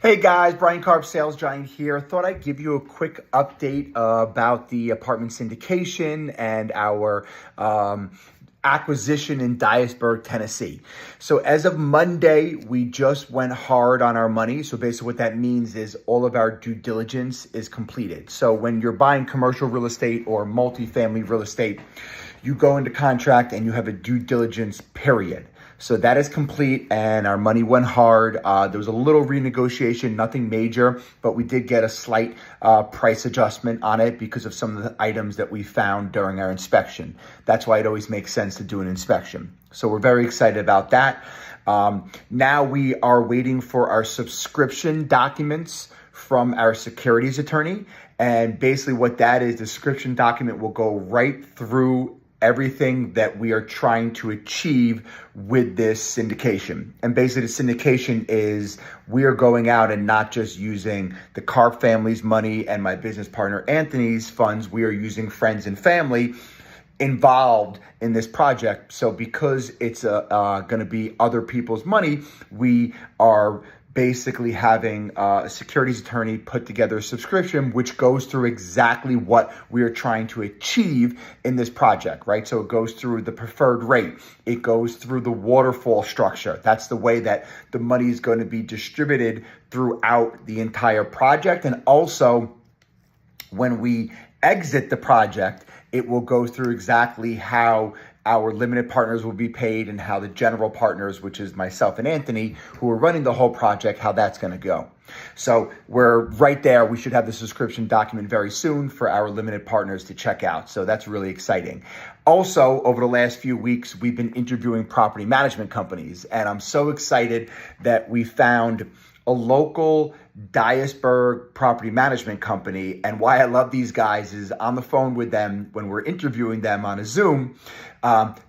Hey guys, Brian Karp, Sales Giant here. Thought I'd give you a quick update about the apartment syndication and our acquisition in Dyersburg, Tennessee. So as of Monday, we just went hard on our money. So basically what that means is all of our due diligence is completed. So when you're buying commercial real estate or multifamily real estate, you go into contract and you have a due diligence period. So that is complete and our money went hard. There was a little renegotiation, nothing major, but we did get a slight price adjustment on it because of some of the items that we found during our inspection. That's why it always makes sense to do an inspection. So we're very excited about that. Now we are waiting for our subscription documents from our securities attorney. And basically what that is, the subscription document will go right through everything that we are trying to achieve with this syndication. And basically the syndication is we are going out and not just using the Karp family's money and my business partner Anthony's funds. We are using friends and family involved in this project. So because it's going to be other people's money, we are basically having a securities attorney put together a subscription which goes through exactly what we are trying to achieve in this project, right? So it goes through the preferred rate. It goes through the waterfall structure. That's the way that the money is going to be distributed throughout the entire project. And also when we exit the project, it will go through exactly how our limited partners will be paid and how the general partners, which is myself and Anthony, who are running the whole project, how that's going to go. So we're right there. We should have the subscription document very soon for our limited partners to check out. So that's really exciting. Also, over the last few weeks, we've been interviewing property management companies, and I'm so excited that we found a local Dyersburg property management company. And why I love these guys is on the phone with them when we're interviewing them on a Zoom,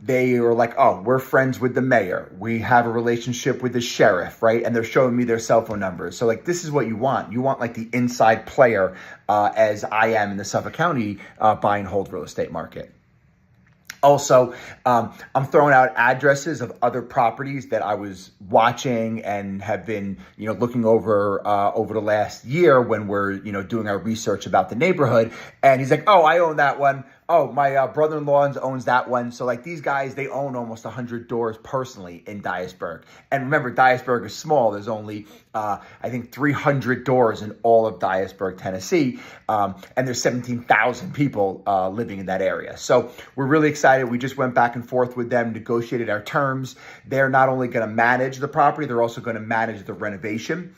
they were like, oh, we're friends with the mayor. We have a relationship with the sheriff, right? And they're showing me their cell phone numbers. So like, this is what you want. You want like the inside player as I am in the Suffolk County buy and hold real estate market. Also, I'm throwing out addresses of other properties that I was watching and have been, looking over the last year when we're, doing our research about the neighborhood. And he's like, oh, I own that one. Oh, my brother-in-law owns that one. So like these guys, they own almost 100 doors personally in Dyersburg. And remember, Dyersburg is small. There's only, I think, 300 doors in all of Dyersburg, Tennessee. And there's 17,000 people living in that area. So we're really excited. We just went back and forth with them, negotiated our terms. They're not only going to manage the property, they're also going to manage the renovation.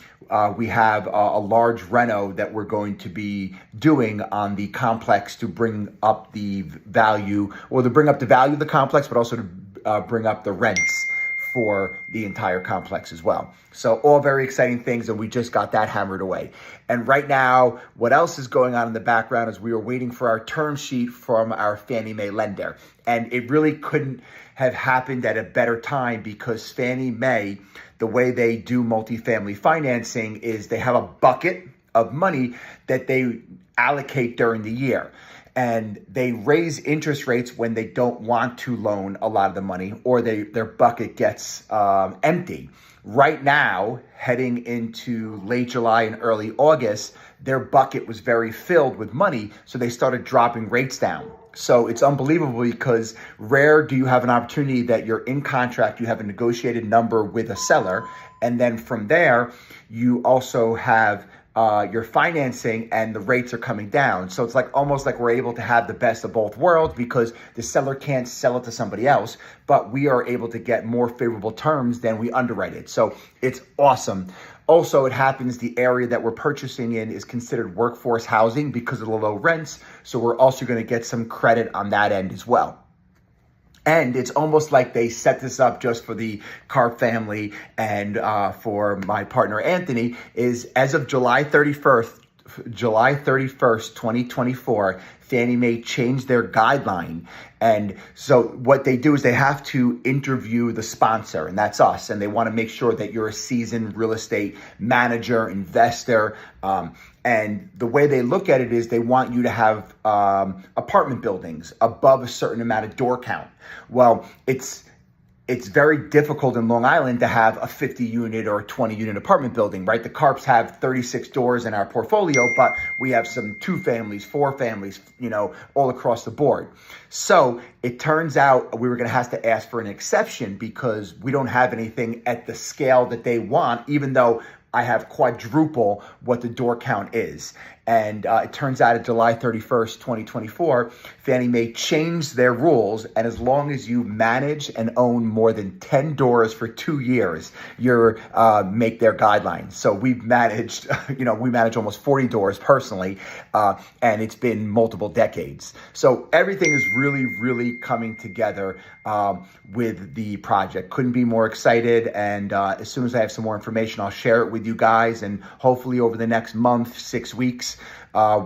We have a large reno that we're going to be doing on the complex to bring up the value, or to bring up the value of the complex, but also to bring up the rents for the entire complex as well. So all very exciting things, and we just got that hammered away. And right now, what else is going on in the background is we are waiting for our term sheet from our Fannie Mae lender. And it really couldn't have happened at a better time because Fannie Mae, the way they do multifamily financing is they have a bucket of money that they allocate during the year. And they raise interest rates when they don't want to loan a lot of the money, or their bucket gets empty. Right now, heading into late July and early August, their bucket was very filled with money, so they started dropping rates down. So it's unbelievable because rare do you have an opportunity that you're in contract, you have a negotiated number with a seller, and then from there, you also have your financing and the rates are coming down. So it's like almost like we're able to have the best of both worlds because the seller can't sell it to somebody else, but we are able to get more favorable terms than we underwrite it. So it's awesome. Also, it happens the area that we're purchasing in is considered workforce housing because of the low rents. So we're also going to get some credit on that end as well. And it's almost like they set this up just for the Karp family and for my partner, Anthony, is as of July 31st, 2024, Fannie Mae changed their guideline. And so what they do is they have to interview the sponsor, and that's us. And they want to make sure that you're a seasoned real estate manager, investor. And the way they look at it is they want you to have apartment buildings above a certain amount of door count. Well, it's it's very difficult in Long Island to have a 50 unit or 20 unit apartment building, right? The Carps have 36 doors in our portfolio, but we have some 2 families, 4 families, all across the board. So it turns out we were going to have to ask for an exception because we don't have anything at the scale that they want, even though I have quadruple what the door count is. And it turns out at July 31st, 2024, Fannie Mae changed their rules. And as long as you manage and own more than 10 doors for 2 years, you make their guidelines. So we've managed, we manage almost 40 doors personally, and it's been multiple decades. So everything is really, really coming together with the project. Couldn't be more excited. And as soon as I have some more information, I'll share it with you guys. And hopefully over the next month, 6 weeks,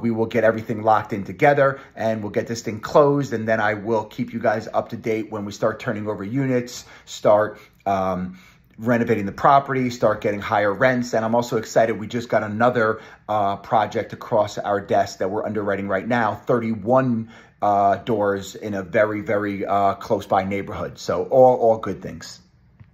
we will get everything locked in together and we'll get this thing closed. And then I will keep you guys up to date when we start turning over units, start renovating the property, start getting higher rents. And I'm also excited. We just got another project across our desk that we're underwriting right now, 31 doors in a very, very close by neighborhood. So all good things.